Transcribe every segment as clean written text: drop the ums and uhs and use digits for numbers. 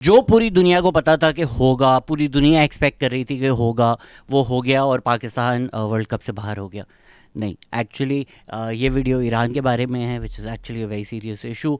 जो पूरी दुनिया को पता था कि होगा, पूरी दुनिया एक्सपेक्ट कर रही थी कि होगा, वो हो गया और पाकिस्तान वर्ल्ड कप से बाहर हो गया। नहीं, एक्चुअली ये वीडियो ईरान के बारे में है, which is actually a very serious issue.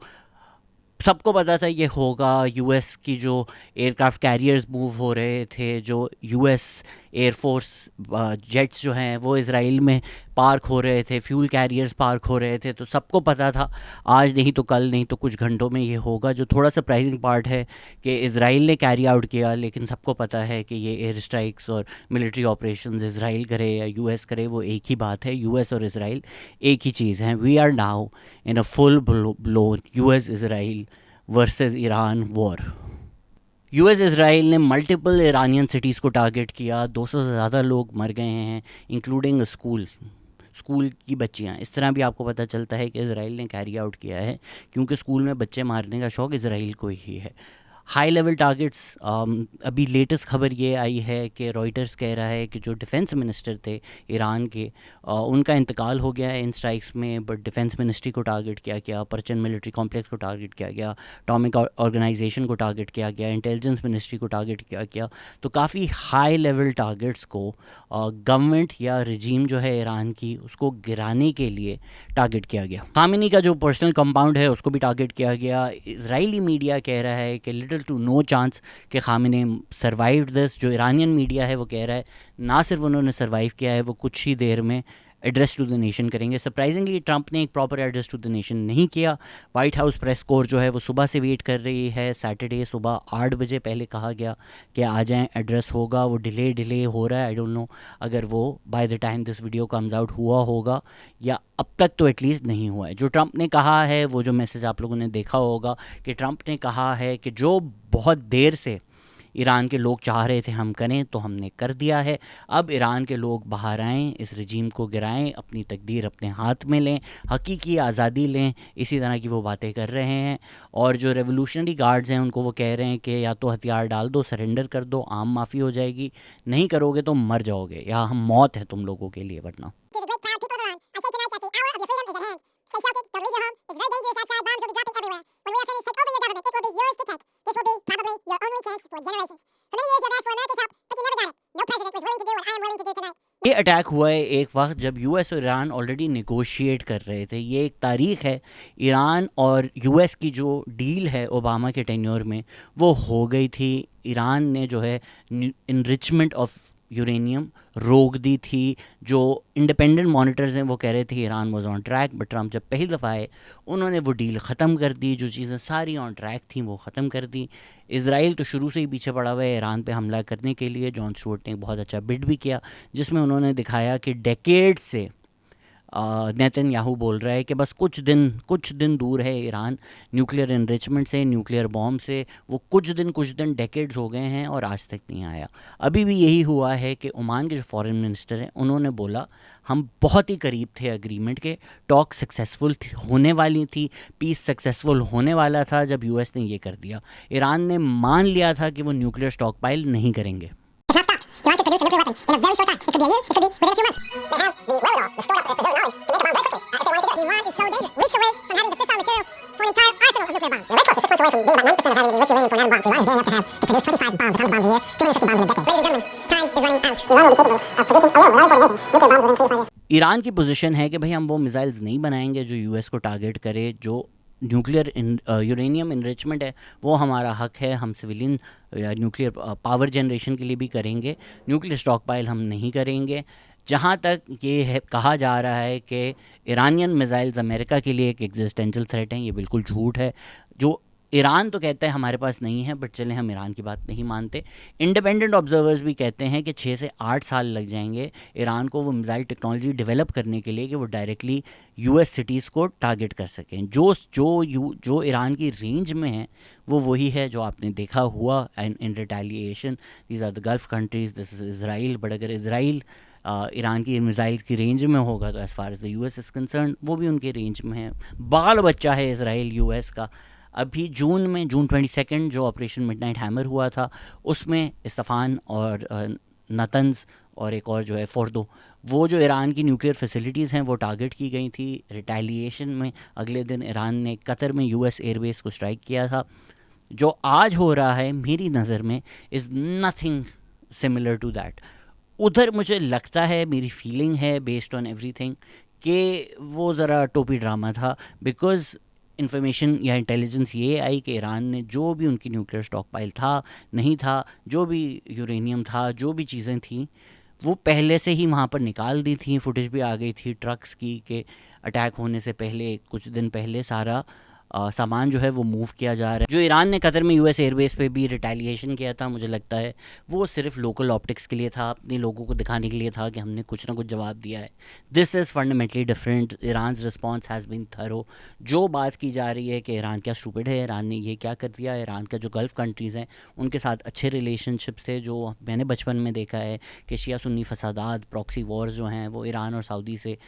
सबको पता था ये होगा। यूएस की जो एयरक्राफ्ट कैरियर्स मूव हो रहे थे, जो यूएस एयरफोर्स जेट्स जो हैं वो इज़राइल में पार्क हो रहे थे, फ्यूल कैरियर्स पार्क हो रहे थे, तो सबको पता था आज नहीं तो कल, नहीं तो कुछ घंटों में ये होगा। जो थोड़ा सरप्राइजिंग पार्ट है कि इज़राइल ने कैरी आउट किया, लेकिन सबको पता है कि ये एयर स्ट्राइक्स और मिलिट्री ऑपरेशंस इज़राइल करे या यूएस करे, वो एक ही बात है। यूएस और इज़राइल एक ही चीज़ है। We are now in a full blown US Israel versus Iran war. US Israel ने मल्टीपल ईरानियन सिटीज़ को टारगेट किया। 200 से ज़्यादा लोग मर गए हैं, इंक्लूडिंग स्कूल की बच्चियां। इस तरह भी आपको पता चलता है कि इज़राइल ने कैरी आउट किया है, क्योंकि स्कूल में बच्चे मारने का शौक़ इज़राइल को ही है। High level targets. अभी लेटेस्ट खबर ये आई है कि रॉयटर्स कह रहा है कि जो डिफेंस मिनिस्टर थे ईरान के, उनका इंतकाल हो गया है इन स्ट्राइक्स में, बट डिफेंस मिनिस्ट्री को टारगेट किया गया, परचन मिलिट्री कॉम्प्लेक्स को टारगेट किया गया, अटॉमिक ऑर्गेनाइजेशन को टारगेट किया गया, इंटेलिजेंस मिनिस्ट्री को टारगेट किया गया। तो काफ़ी हाई लेवल टारगेट्स को गवर्नमेंट या रजीम जो है ईरान की, उसको गिराने के लिए टारगेट किया गया। खामेनी का जो पर्सनल कंपाउंड है उसको भी टारगेट किया गया। इजरायली मीडिया कह रहा है कि लिटिल टू नो चांस कि खामेनी सर्वाइव्ड दिस। जो ईरानियन मीडिया है वो कह रहा है ना सिर्फ उन्होंने सर्वाइव किया है, वो कुछ ही देर में एड्रेस टू द नेशन करेंगे। सरप्राइजिंगली ट्रंप ने एक proper address to the nation नहीं किया। वाइट हाउस प्रेस कोर जो है वो सुबह से वेट कर रही है। सैटरडे सुबह 8 बजे पहले कहा गया कि आ जाएं, एड्रेस होगा। वो डिले हो रहा है। आई डोंट नो अगर वो by the time this video comes out हुआ होगा या अब तक तो एटलीस्ट नहीं हुआ है। जो ट्रंप ने कहा है, वो जो मैसेज आप लोगों ने देखा होगा कि ट्रंप ने कहा है कि जो बहुत देर से ईरान के लोग चाह रहे थे हम करें, तो हमने कर दिया है। अब ईरान के लोग बाहर आएँ, इस रजीम को गिराएं, अपनी तकदीर अपने हाथ में लें, हकीकी आज़ादी लें। इसी तरह की वो बातें कर रहे हैं। और जो रेवोल्यूशनरी गार्ड्स हैं उनको वो कह रहे हैं कि या तो हथियार डाल दो, सरेंडर कर दो, आम माफ़ी हो जाएगी, नहीं करोगे तो मर जाओगे, या हम मौत है तुम लोगों के लिए वरना। ये अटैक हुआ है एक वक्त जब यूएस और ईरान ऑलरेडी नेगोशिएट कर रहे थे। ये एक तारीख है। ईरान और यूएस की जो डील है ओबामा के टेन्योर में, वो हो गई थी। ईरान ने जो है इनरिचमेंट ऑफ यूरेनियम रोक दी थी। जो इंडिपेंडेंट मॉनिटर्स हैं वो कह रहे थे Iran was on track, but Trump जब पहली दफ़ा आए उन्होंने वो डील ख़त्म कर दी। जो चीज़ें सारी ऑन ट्रैक थी वो ख़त्म कर दी। इज़राइल तो शुरू से ही पीछे पड़ा हुआ है ईरान पे हमला करने के लिए। जॉन स्टुअर्ट ने एक बहुत अच्छा बिड भी किया, जिसमें उन्होंने दिखाया कि डेकेड से नेतन्याहू बोल रहा है कि बस कुछ दिन दूर है ईरान न्यूक्लियर इनरिचमेंट से, न्यूक्लियर बॉम्ब से। वो कुछ दिन डेकेड्स हो गए हैं और आज तक नहीं आया। अभी भी यही हुआ है कि ओमान के जो फॉरेन मिनिस्टर हैं उन्होंने बोला हम बहुत ही करीब थे एग्रीमेंट के, टॉक सक्सेसफुल होने वाली थी, पीस सक्सेसफुल होने वाला था, जब यूएस ने ये कर दिया। ईरान ने मान लिया था कि वो न्यूक्लियर स्टॉक पाइल नहीं करेंगे। Iran could produce a nuclear weapon in a very short time. It could be a year, it could be within a few months. They have the wherewithal, the stored up, the preserved knowledge to make a bomb very quickly if they wanted to do it. Iran is so dangerous, weeks away from having the fissile material for an entire arsenal of nuclear bombs. They're very close, they're 6 months away from being about 90% of having the enriched uranium for an atom bomb. Iran is gearing up to produce 25 bombs, atomic bombs a year, 250 bombs in a decade. Ladies and gentlemen, time is running out. Iran will be capable of producing alone, without coordination, nuclear bombs within 3 to 5 years. Iran की position है कि भाई हम वो missiles नहीं बनाएंगे जो US को टारगेट करे। जो न्यूक्लियर यूरेनियम इनरिचमेंट है वो हमारा हक है, हम सिविलियन या न्यूक्लियर पावर जनरेशन के लिए भी करेंगे। न्यूक्लियर स्टॉक पाइल हम नहीं करेंगे। जहाँ तक ये है कहा जा रहा है कि ईरानियन मिसाइल्स अमेरिका के लिए एक एग्जिस्टेंशियल थ्रेट हैं, ये बिल्कुल झूठ है। जो ईरान तो कहता है हमारे पास नहीं है, बट चलें हम ईरान की बात नहीं मानते। इंडिपेंडेंट ऑब्जर्वर्स भी कहते हैं कि 6 से 8 साल लग जाएंगे ईरान को वो मिसाइल टेक्नोलॉजी डेवलप करने के लिए कि वो डायरेक्टली यूएस सिटीज़ को टारगेट कर सकें। जो ईरान की रेंज में है वो वही है जो आपने देखा हुआ in retaliation. These are the Gulf countries, this is Israel. But अगर इज़राइल ईरान की मिसाइल्स की रेंज में होगा तो as far as the US is concern वो भी उनके रेंज में है। बाल बच्चा है इज़राइल यूएस का। अभी जून 22 जो ऑपरेशन मिडनाइट हैमर हुआ था, उसमें इस्ताफ़ान और नतन्स और एक और जो है फोर्दो, वो जो ईरान की न्यूक्लियर फैसिलिटीज़ हैं वो टारगेट की गई थी। रिटेलिएशन में अगले दिन ईरान ने कतर में यूएस एयरबेस को स्ट्राइक किया था। जो आज हो रहा है मेरी नज़र में is nothing similar to that. उधर मुझे लगता है, मेरी फीलिंग है बेस्ड ऑन एवरीथिंग, कि वो ज़रा टोपी ड्रामा था। बिकॉज़ इन्फॉर्मेशन या इंटेलिजेंस ये आई कि ईरान ने जो भी उनकी न्यूक्लियर स्टॉक पाइल था, नहीं था, जो भी यूरेनियम था, जो भी चीज़ें थीं, वो पहले से ही वहाँ पर निकाल दी थी। फुटेज भी आ गई थी ट्रक्स की कि अटैक होने से पहले, कुछ दिन पहले सारा सामान जो है वो मूव किया जा रहा है। जो ईरान ने कतर में यूएस एयरबेस पे भी रिटेलिएशन किया था, मुझे लगता है वो सिर्फ लोकल ऑप्टिक्स के लिए था, अपने लोगों को दिखाने के लिए था कि हमने कुछ ना कुछ जवाब दिया है। This is fundamentally different. Iran response has been thorough. जो बात की जा रही है कि ईरान क्या स्टूपिड है, ईरान ने ये क्या कर दिया, ईरान का जो गल्फ़ कंट्रीज़ हैं उनके साथ अच्छे रिलेशनशिप्स थे, जो मैंने बचपन में देखा है कि शिया सुन्नी फसादात, प्रॉक्सी वॉर्स जो हैं वो ईरान और सऊदी से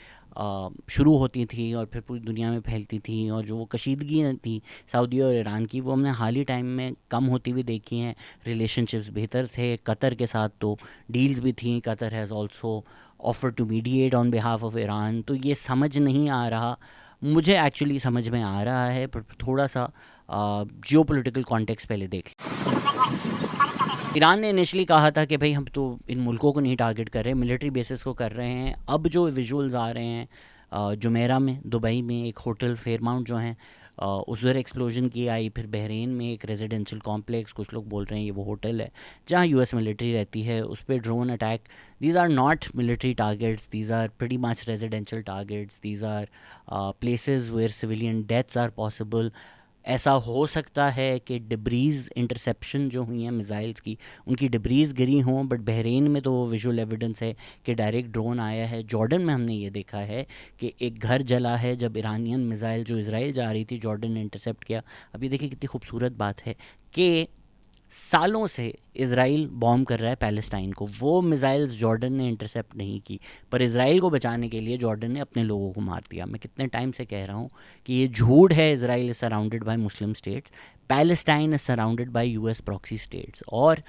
शुरू होती थी और फिर पूरी दुनिया में फैलती थी, और जो वो कशीदगियाँ थी सऊदी और ईरान की, वो हमने हाल ही टाइम में कम होती हुई देखी हैं। रिलेशनशिप्स बेहतर थे कतर के साथ, तो डील्स भी थी। Qatar has also offer to mediate on behalf of Iran. तो ये समझ नहीं आ रहा, मुझे एक्चुअली समझ में आ रहा है, पर थोड़ा सा जियोपॉलिटिकल कॉन्टेक्स्ट पहले देख। ईरान ने इनिशली कहा था कि भाई हम तो इन मुल्कों को नहीं टारगेट कर रहे, मिलिट्री बेसिस को कर रहे हैं। अब जो विजुअल्स आ रहे हैं जुमेरा में, दुबई में एक होटल फेयरमाउंट जो है उधर एक्सप्लोजन की आई, फिर बहरीन में एक रेजिडेंशियल कॉम्प्लेक्स, कुछ लोग बोल रहे हैं ये वो होटल है जहाँ यूएस मिलिट्री रहती है, उस पर drone attack. These are not military targets, these are pretty much residential targets, these are places where civilian deaths are possible. ऐसा हो सकता है कि डिब्रीज़ इंटरसेप्शन जो हुई हैं मिज़ाइल्स की, उनकी डिब्रीज़ गिरी हों, बट बहरीन में तो विजुअल एविडेंस है कि डायरेक्ट ड्रोन आया है। जॉर्डन में हमने ये देखा है कि एक घर जला है जब ईरानियन मिज़ाइल जो इज़राइल जा रही थी, जॉर्डन ने इंटरसेप्ट किया। अब ये देखिए कितनी खूबसूरत बात है कि सालों से इज़राइल बॉम्ब कर रहा है पैलेस्टाइन को, वो मिज़ाइल्स जॉर्डन ने इंटरसेप्ट नहीं की, पर इज़राइल को बचाने के लिए जॉर्डन ने अपने लोगों को मार दिया। मैं कितने टाइम से कह रहा हूँ कि ये झूठ है। Israel is surrounded by Muslim states, Palestine is surrounded by US proxy states, और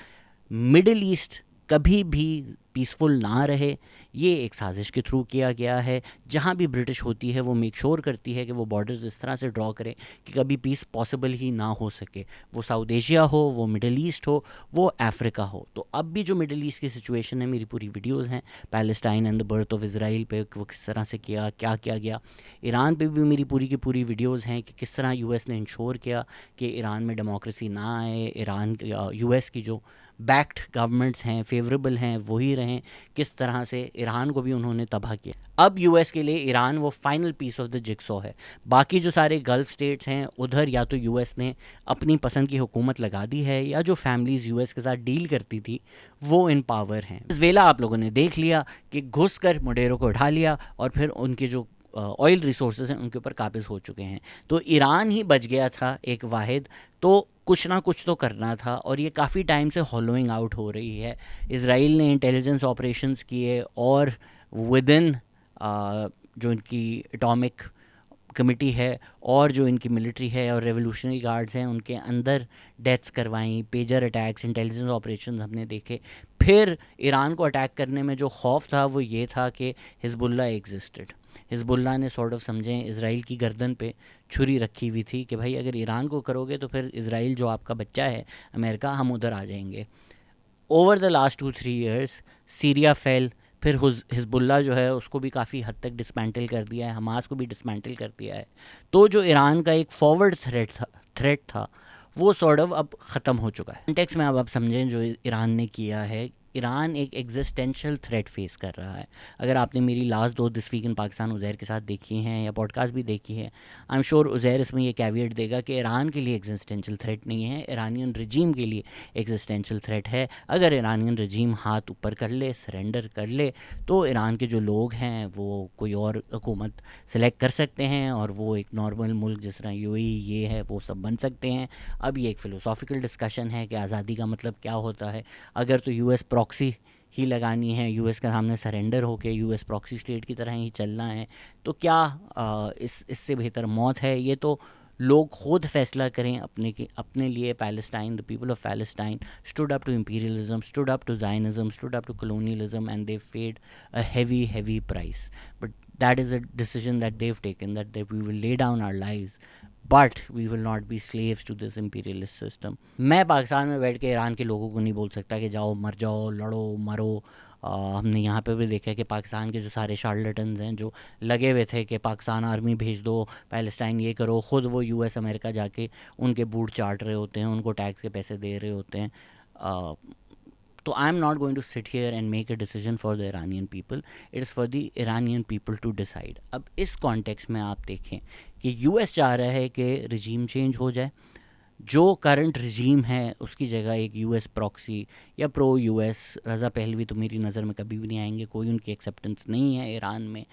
मिडिल ईस्ट कभी भी पीसफुल ना रहे, ये एक साजिश के थ्रू किया गया है। जहाँ भी ब्रिटिश होती है वो मेक श्योर करती है कि वो बॉर्डर्स इस तरह से ड्रॉ करे कि कभी पीस पॉसिबल ही ना हो सके, वो साउथ एशिया हो, वो मिडिल ईस्ट हो, वो अफ्रीका हो। तो अब भी जो मिडिल ईस्ट की सिचुएशन है, मेरी पूरी वीडियोज़ हैं Palestine and the birth of Israel पे, वो किस तरह से किया, क्या किया गया। ईरान पे भी मेरी पूरी की पूरी वीडियोज़ हैं कि किस तरह यूएस ने इंश्योर किया कि ईरान में डेमोक्रेसी ना आए, ईरान यूएस की जो बैक्ड गवर्नमेंट्स हैं, फेवरेबल हैं, वही रहें। किस तरह से ईरान को भी उन्होंने तबाह किया। अब यूएस के लिए ईरान वो final piece of the jigsaw है। बाकी जो सारे गल्फ स्टेट्स हैं उधर या तो यूएस ने अपनी पसंद की हुकूमत लगा दी है, या जो फैमिलीज़ यूएस के साथ डील करती थी वो इन पावर हैं। इस वेला आप लोगों ने देख लिया कि घुस कर मुडेरों को उठा लिया और फिर उनके जो ऑयल रिसोर्सेज हैं उनके ऊपर काबिज हो चुके हैं। तो ईरान ही बच गया था एक वाहिद, तो कुछ ना कुछ तो करना था, और ये काफ़ी टाइम से हॉलोइंग आउट हो रही है। इज़राइल ने इंटेलिजेंस ऑपरेशंस किए, और विदिन जो इनकी एटॉमिक कमिटी है और जो इनकी मिलिट्री है और रेवोल्यूशनरी गार्ड्स हैं, उनके अंदर डेथ्स करवाई, पेजर अटैक्स, इंटेलिजेंस ऑपरेशंस हमने देखे। फिर ईरान को अटैक करने में जो खौफ था वो ये था कि हिजबुल्लाह एग्जिस्टेड। हिजबुल्लाह ने सॉर्ट ऑफ समझें इज़राइल की गर्दन पे छुरी रखी हुई थी कि भाई अगर ईरान को करोगे तो फिर इज़राइल जो आपका बच्चा है अमेरिका, हम उधर आ जाएंगे। Over the last 2-3 years Syria fail, फिर हिजबुल्लाह जो है उसको भी काफ़ी हद तक डिसमेंटल कर दिया है, हमास को भी डिसमेंटल कर दिया है। तो जो ईरान का एक फॉरवर्ड थ्रेट था वो सॉर्ट ऑफ अब ख़त्म हो चुका है। कॉन्टेक्स्ट में अब आप समझें जो ईरान ने किया है, ईरान एक एग्जिस्टेंशियल थ्रेट फेस कर रहा है। अगर आपने मेरी लास्ट 2 दिस वीक इन पाकिस्तान उज़ैर के साथ देखी हैं या पॉडकास्ट भी देखी है, आई एम श्योर उज़ैर इसमें ये कैविएट देगा कि ईरान के लिए एग्जिस्टेंशियल थ्रेट नहीं है, ईरानियन रजीम के लिए एग्जिस्टेंशियल थ्रेट है। अगर ईरानियन रजीम हाथ ऊपर कर ले, सरेंडर कर ले, तो ईरान के जो लोग हैं वो कोई और हुकूमत सेलेक्ट कर सकते हैं और वो एक नॉर्मल मुल्क जिस तरह यूएई ये है वो सब बन सकते हैं। अब ये एक फ़िलोसॉफिकल डिस्कशन है कि आज़ादी का मतलब क्या होता है। अगर तो यूएस प्रॉक्सी ही लगानी है, यूएस के सामने सरेंडर होके यूएस प्रॉक्सी स्टेट की तरह ही चलना है, तो क्या इससे बेहतर मौत है। ये तो लोग खुद फैसला करें अपने लिए। Palestine, the people of Palestine stood up to imperialism, stood up to Zionism, stood up to colonialism, and they paid a heavy price. But that is a decision that they've taken, that we will lay down our lives but we will not be slaves to this imperialist system. मैं पाकिस्तान में बैठ के Iran के लोगों को नहीं बोल सकता कि जाओ मर जाओ, लड़ो मरो। हमने यहाँ पे भी देखा है कि पाकिस्तान के जो सारे शार्लेटन्स हैं जो लगे हुए थे कि पाकिस्तान आर्मी भेज दो, पैलेस्टाइन ये करो, ख़ुद वो यूएस अमेरिका जाके उनके बूट चाट रहे होते हैं, उनको टैक्स के पैसे दे रहे होते हैं। तो I am not going to sit here and make a decision for the Iranian people, it is for the Iranian people to decide. अब इस कॉन्टेक्स्ट में आप देखें कि यूएस चाह रहा है कि रिजीम चेंज हो जाए, जो करंट रिजीम है उसकी जगह एक यूएस प्रॉक्सी या प्रो यूएस रज़ा पहलवी तो मेरी नज़र में कभी भी नहीं आएंगे, कोई उनकी एक्सेप्टेंस नहीं है ईरान में।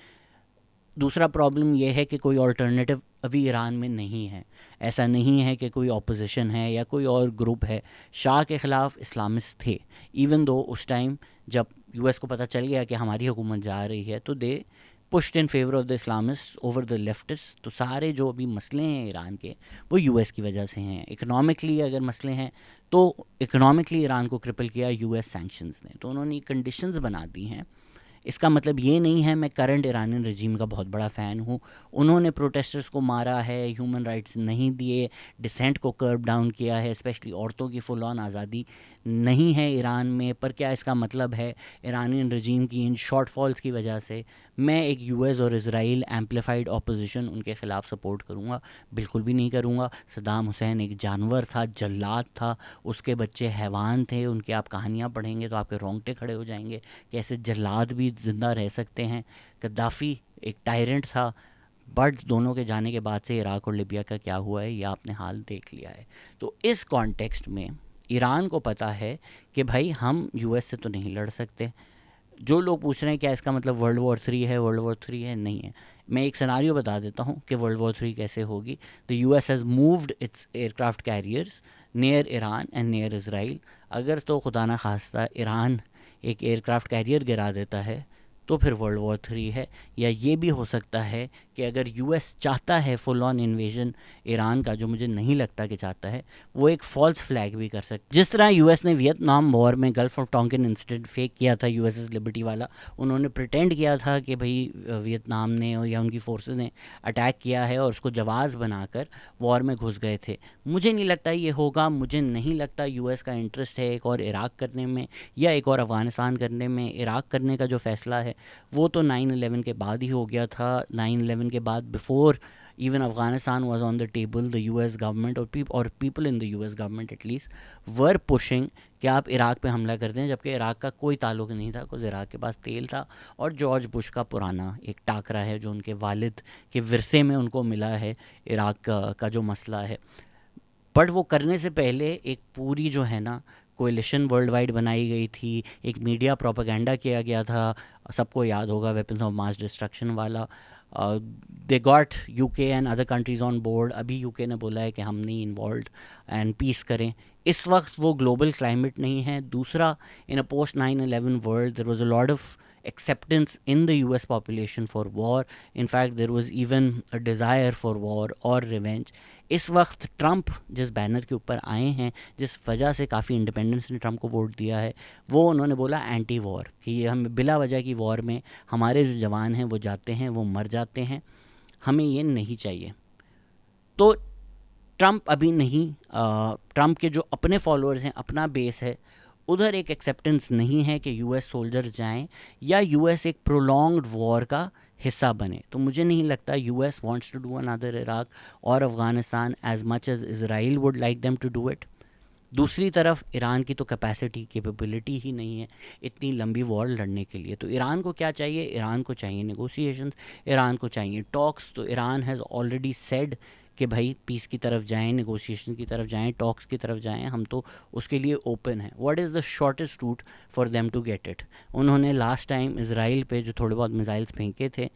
दूसरा प्रॉब्लम यह है कि कोई ऑल्टरनेटिव अभी ईरान में नहीं है। ऐसा नहीं है कि कोई ऑपोजिशन है या कोई और ग्रुप है। शाह के ख़िलाफ़ इस्लामिस्ट थे, इवन दो उस टाइम जब यूएस को पता चल गया कि हमारी हुकूमत जा रही है तो they pushed in favour of the Islamist over the leftist. तो सारे जो अभी मसले हैं ईरान के वो यूएस की वजह से हैं। इकनॉमिकली अगर मसले हैं तो इकनॉमिकली ईरान को क्रिपल किया यूएस सैंक्शंस ने, तो उन्होंने कंडीशंस बना दी हैं। इसका मतलब ये नहीं है मैं करंट ईरानियन रजीम का बहुत बड़ा फ़ैन हूँ। उन्होंने प्रोटेस्टर्स को मारा है, ह्यूमन राइट्स नहीं दिए, डिसेंट को कर्ब डाउन किया है, स्पेशली औरतों की फुल ऑन आज़ादी नहीं है ईरान में। पर क्या इसका मतलब है ईरानियन रजीम की इन शॉर्टफॉल्स की वजह से मैं एक यूएस और इज़राइल एम्पलीफाइड ऑपोजिशन उनके ख़िलाफ़ सपोर्ट करूँगा? बिल्कुल भी नहीं करूँगा। सद्दाम हुसैन एक जानवर था, जल्लाद था, उसके बच्चे हैवान थे, उनकी आप कहानियाँ पढ़ेंगे तो आपके रोंगटे खड़े हो जाएंगे कि ऐसे जल्लाद भी ज़िंदा रह सकते हैं। गद्दाफ़ी एक टायरेंट था, बट दोनों के जाने के बाद से इराक़ और लिबिया का क्या हुआ है ये आपने हाल देख लिया है। तो इस कॉन्टेक्स्ट में ईरान को पता है कि भाई हम यूएस से तो नहीं लड़ सकते। जो लोग पूछ रहे हैं क्या इसका मतलब वर्ल्ड वॉर 3 है, वर्ल्ड वॉर 3 है, नहीं है। मैं एक सिनारियो बता देता हूँ कि वर्ल्ड वॉर 3 कैसे होगी। The US has moved it's aircraft carriers near Iran and near Israel. अगर तो खुदा न खास्ता ईरान एक एयरक्राफ्ट कैरियर गिरा देता है तो फिर वर्ल्ड वॉर 3 है। या ये भी हो सकता है कि अगर यूएस चाहता है फुल ऑन इन्वेजन ईरान का, जो मुझे नहीं लगता कि चाहता है, वो एक फॉल्स फ्लैग भी कर सकता। जिस तरह यूएस ने वियतनाम वॉर में gulf of Tonkin incident fake किया था यूएसएस लिबर्टी वाला, उन्होंने प्रिटेंड किया था कि भाई वियतनाम ने या उनकी फोर्सेस ने अटैक किया है और उसको जवाज़ बनाकर वॉर में घुस गए थे। मुझे नहीं लगता ये होगा। मुझे नहीं लगता यूएस का इंटरेस्ट है एक और इराक़ करने में या एक और अफ़गानिस्तान करने में। इराक़ करने का जो फ़ैसला है वो तो 9/11 के बाद ही हो गया था। 9/11 के बाद before even Afghanistan was on the table, the US government और people in the US government at least were pushing कि आप इराक़ पे हमला कर दें, जबकि इराक़ का कोई ताल्लुक़ नहीं था। कुछ इराक़ के पास तेल था और जॉर्ज बुश का पुराना एक टाकरा है जो उनके वालिद के विरसे में उनको मिला है, इराक़ का जो मसला है। बट वो करने से पहले एक पूरी जो है ना कोalition वर्ल्ड वाइड बनाई गई थी, एक मीडिया प्रोपेगेंडा किया गया था, सबको याद होगा वेपन्स ऑफ मास डिस्ट्रक्शन वाला। They got UK and other countries on board. अभी यूके ने बोला है कि हम नहीं इन्वॉल्व एंड पीस करें। इस वक्त वो ग्लोबल क्लाइमेट नहीं है। दूसरा, in a post 9/11 world there was a lot of acceptance in the US population for war. In fact, there was even a desire for war और revenge. इस वक्त ट्रंप जिस बैनर के ऊपर आए हैं, जिस वजह से काफ़ी इंडिपेंडेंस ने ट्रंप को वोट दिया है, वो उन्होंने बोला एंटी वॉर, कि ये हम बिला वजह की वॉर में हमारे जो जवान हैं वो जाते हैं, वो मर जाते हैं, हमें ये नहीं चाहिए। तो ट्रंप अभी नहीं, ट्रंप के जो अपने फॉलोअर्स हैं, अपना बेस है, उधर एक एक्सेप्टेंस नहीं है कि यूएस सोल्जर जाएं या यूएस एक प्रोलॉन्ग्ड वॉर का हिस्सा बने। तो मुझे नहीं लगता US wants to do another Iraq और Afghanistan as much as Israel would like them to do it. दूसरी तरफ ईरान की तो कैपेसिटी, कैपेबिलिटी ही नहीं है इतनी लंबी वॉर लड़ने के लिए। तो ईरान को क्या चाहिए? ईरान को चाहिए नेगोशिएशंस, ईरान को चाहिए टॉक्स। तो ईरान हैज़ ऑलरेडी सेड कि भाई पीस की तरफ जाएं, नेगोशिएशन की तरफ जाएं, टॉक्स की तरफ जाएं, हम तो उसके लिए ओपन हैं। What is the shortest route for them to get it? उन्होंने लास्ट टाइम इसराइल पे जो थोड़े बहुत मिसाइल्स फेंके थे,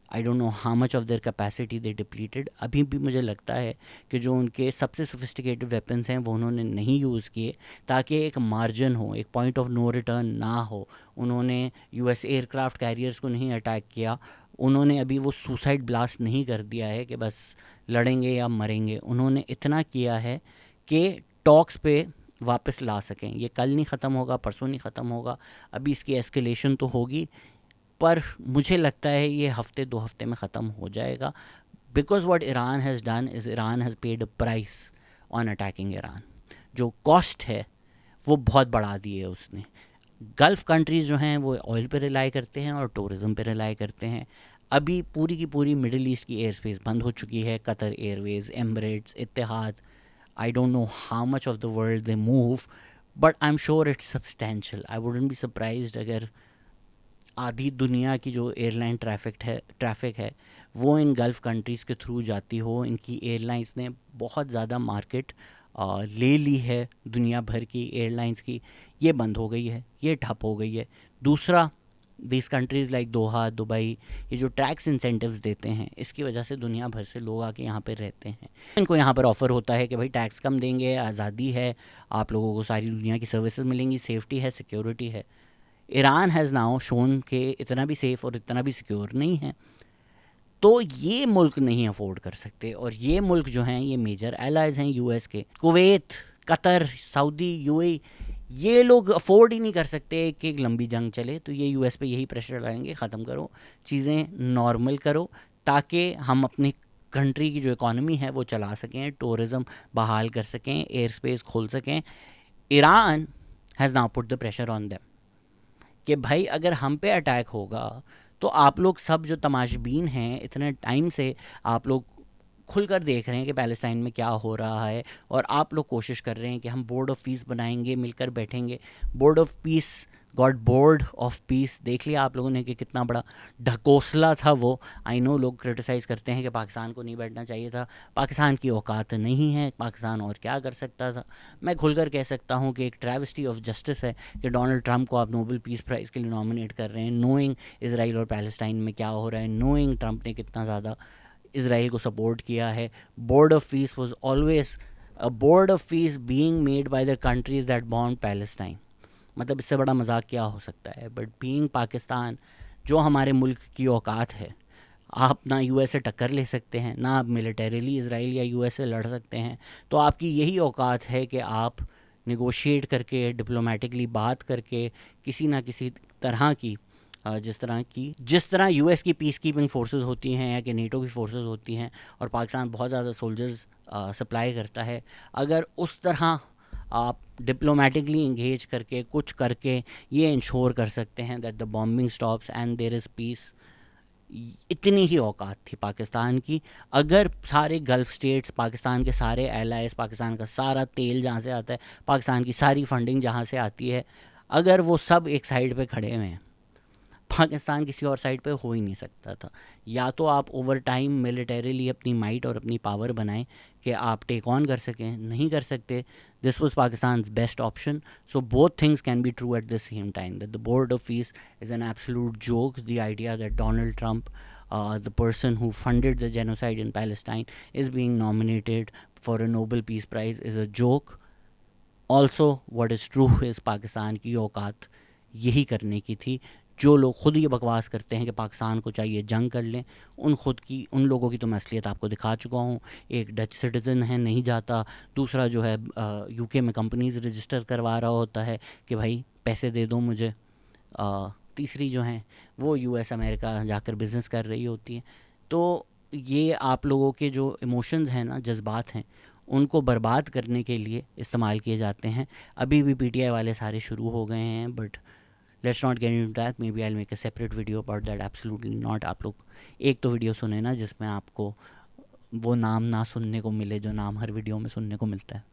I don't know how much of their capacity they depleted. अभी भी मुझे लगता है कि जो उनके सबसे सोफिस्टिकेटेड वेपन्स हैं वो उन्होंने नहीं यूज़ किए, ताकि एक मार्जिन हो, एक पॉइंट ऑफ नो रिटर्न ना हो। उन्होंने यूएस एयरक्राफ्ट कैरियर्स को नहीं अटैक किया, उन्होंने अभी वो सुसाइड ब्लास्ट नहीं कर दिया है कि बस लड़ेंगे या मरेंगे। उन्होंने इतना किया है कि टॉक्स पे वापस ला सकें। ये कल नहीं ख़त्म होगा, परसों नहीं ख़त्म होगा, अभी इसकी एस्केलेशन तो होगी, पर मुझे लगता है ये हफ़्ते 2 हफ़्ते में ख़त्म हो जाएगा। Because what Iran has done is Iran has paid a price on attacking Iran. जो कॉस्ट है वो बहुत बढ़ा दी है उसने. गल्फ़ कंट्रीज़ जो हैं वो ऑयल पे रिलाई करते हैं और टूरिज़म पे रिलाई करते हैं. अभी पूरी की पूरी मिडिल ईस्ट की एयर स्पेस बंद हो चुकी है. Qatar Airways, Emirates, Etihad, I don't know how much of the world they move, but I am sure it's substantial. I wouldn't be surprised अगर आधी दुनिया की जो एयरलाइन ट्रैफिक है वो इन गल्फ़ कंट्रीज़ के थ्रू जाती हो. इनकी एयरलाइंस ने बहुत ज़्यादा मार्केट ले ली है दुनिया भर की एयरलाइंस की. ये बंद हो गई है, ये ठप हो गई है. दूसरा, these countries like Doha, Dubai, ये जो टैक्स इंसेंटिव्स देते हैं इसकी वजह से दुनिया भर से लोग आके यहाँ पर रहते हैं. इनको यहाँ पर ऑफ़र होता है कि भाई टैक्स कम देंगे, आज़ादी है, आप लोगों को सारी दुनिया की सर्विसेज मिलेंगी, सेफ्टी है, सिक्योरिटी है. ईरान हैज़ नाउ शोन के इतना भी सेफ़ और इतना भी सिक्योर नहीं है. तो ये मुल्क नहीं अफोर्ड कर सकते. और ये मुल्क जो हैं ये मेजर एलाइज हैं यूएस के. कुवैत, कतर, सऊदी, यूएई, ये लोग अफोर्ड ही नहीं कर सकते कि एक लंबी जंग चले. तो ये यूएस पे यही प्रेशर डालेंगे, ख़त्म करो, चीज़ें नॉर्मल करो, ताकि हम अपनी कंट्री की जो इकॉनमी है वो चला सकें, टूरिज़म बहाल कर सकें, एयर स्पेस खोल सकें. Iran has now put the pressure on them कि भाई अगर हम पे अटैक होगा तो आप लोग सब जो तमाशबीन हैं, इतने टाइम से आप लोग खुलकर देख रहे हैं कि पैलेस्टाइन में क्या हो रहा है, और आप लोग कोशिश कर रहे हैं कि हम बोर्ड ऑफ पीस बनाएंगे, मिलकर बैठेंगे. Board of peace got bored of peace. देख लिया आप लोगों ने कि कितना बड़ा ढकोसला था वो. आई नो लोग क्रिटिसाइज़ करते हैं कि पाकिस्तान को नहीं बैठना चाहिए था. पाकिस्तान की औकात नहीं है, पाकिस्तान और क्या कर सकता था. मैं खुलकर कह सकता हूँ कि एक ट्रैवेस्टी ऑफ जस्टिस है कि डोनाल्ड ट्रंप को आप नोबेल पीस प्राइज़ के लिए नॉमिनेट कर रहे हैं, नोइंग इसराइल और पैलेस्टाइन में क्या हो रहा है, नोइंग ट्रंप ने कितना ज़्यादा इसराइल को सपोर्ट किया है. Board of peace was always a board of peace being made by the countries that bomb Palestine. मतलब इससे बड़ा मजाक क्या हो सकता है. बट बीइंग पाकिस्तान, जो हमारे मुल्क की औकात है, आप ना यूएस से टक्कर ले सकते हैं, ना आप मिलिटरीली इसराइल या यूएस से लड़ सकते हैं. तो आपकी यही औकात है कि आप निगोशिएट करके, डिप्लोमेटिकली बात करके, किसी ना किसी तरह की जिस तरह यूएस की पीस कीपिंग फोर्सेस होती हैं या कि नेटो की फोर्सेस होती हैं, और पाकिस्तान बहुत ज़्यादा सोल्जर्स सप्लाई करता है, अगर उस तरह आप डिप्लोमेटिकली इंगेज करके कुछ करके ये इंश्योर कर सकते हैं that the bombing stops and there is peace. इतनी ही औकात थी पाकिस्तान की. अगर सारे गल्फ़ स्टेट्स, पाकिस्तान के सारे एलाइज, पाकिस्तान का सारा तेल जहाँ से आता है, पाकिस्तान की सारी फंडिंग जहाँ से आती है, अगर वो सब एक साइड पे खड़े हुए हैं, पाकिस्तान किसी और साइड पे हो ही नहीं सकता था. या तो आप ओवर टाइम मिलिटरीली अपनी माइट और अपनी पावर बनाएं कि आप टेक ऑन कर सकें, नहीं कर सकते. This was Pakistan best option. So both things can be true at the same time. That the board of peace is an absolute joke. The idea that Donald Trump, the person who funded the genocide in Palestine, is being nominated for a Nobel Peace Prize is a joke. Also, what is true is Pakistan की औकात यही करने की थी. जो लोग खुद ये बकवास करते हैं कि पाकिस्तान को चाहिए जंग कर लें, उन लोगों की तो मैं असलियत आपको दिखा चुका हूँ. एक डच सिटीज़न है, नहीं जाता. दूसरा जो है यूके में कंपनीज़ रजिस्टर करवा रहा होता है कि भाई पैसे दे दो मुझे. तीसरी जो हैं वो यूएस अमेरिका जाकर बिज़नेस कर रही होती हैं. तो ये आप लोगों के जो इमोशंस हैं ना, जज्बात हैं, उनको बर्बाद करने के लिए इस्तेमाल किए जाते हैं. अभी भी पीटीआई वाले सारे शुरू हो गए हैं, but let's not get into that. Maybe I make a separate video about that. Absolutely not. आप लोग एक तो वीडियो सुने ना जिसमें आपको वो नाम ना सुनने को मिले जो नाम हर वीडियो में सुनने को मिलता है.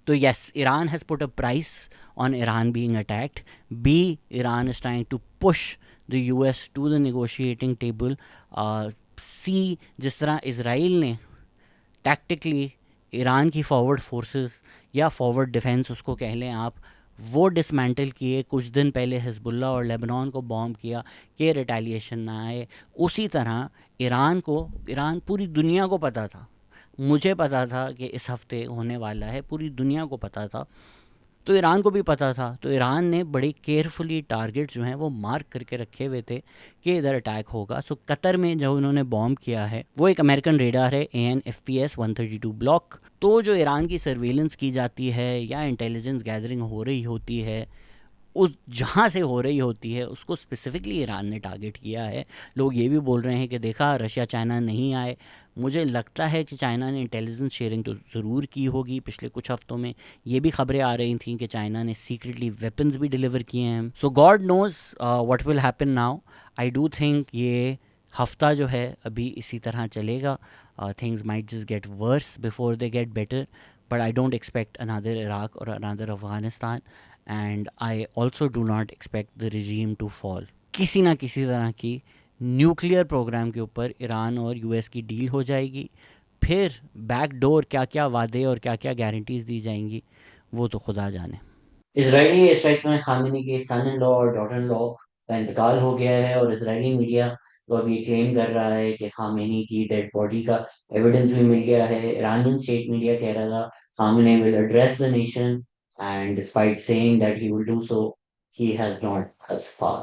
तो yes, Iran has put a price on Iran being attacked. B, Iran is trying to push the US to the negotiating table. C, जिस तरह इसराइल ने टैक्टिकली ईरान की फॉरवर्ड फोर्सेस या फॉरवर्ड डिफेंस उसको कह लें आप, वो डिसमेंटल किए. कुछ दिन पहले हिजबुल्लाह और लेबनान को बॉम्ब किया कि रिटेलिएशन ना आए. उसी तरह ईरान पूरी दुनिया को पता था, मुझे पता था कि इस हफ्ते होने वाला है, पूरी दुनिया को पता था, तो ईरान को भी पता था. तो ईरान ने बड़े केयरफुली टारगेट जो हैं वो मार्क करके रखे हुए थे कि इधर अटैक होगा. सो कतर में जो उन्होंने बॉम्ब किया है वो एक अमेरिकन रेडार है, AN/FPS 132 ब्लॉक. तो जो ईरान की सर्वेलेंस की जाती है या इंटेलिजेंस गैदरिंग हो रही होती है, उस जहाँ से हो रही होती है उसको स्पेसिफिकली ईरान ने टारगेट किया है। लोग ये भी बोल रहे हैं कि देखा रशिया चाइना नहीं आए। मुझे लगता है कि चाइना ने इंटेलिजेंस शेयरिंग तो ज़रूर की होगी पिछले कुछ हफ्तों में। ये भी खबरें आ रही थी कि चाइना ने सीक्रेटली वेपन्स भी डिलीवर किए हैं। So God knows what will happen now. I do think ये हफ्ता जो है अभी इसी तरह चलेगा। Things might just get worse before they get better, but I don't expect another Iraq or another Afghanistan, and I also do not expect the regime to fall. किसी ना किसी तरह की न्यूक्लियर प्रोग्राम के ऊपर ईरान और US की deal हो जाएगी। फिर बैकडोर क्या क्या वादे और क्या क्या गारंटीज़ दी जाएंगी वो तो खुदा जाने। इसराइली स्ट्राइक्स में खामिनी के सन इन लॉ और डॉटर इन लॉ का इंतकाल हो गया है, और इसराइली मीडिया तो अभी क्लेम कर रहा है कि खामेनी की डेड बॉडी का एविडेंस भी मिल गया है। इरानियन स्टेट मीडिया कह रहा था Khamenei will address the nation, and despite saying that he will do so, he has not thus far.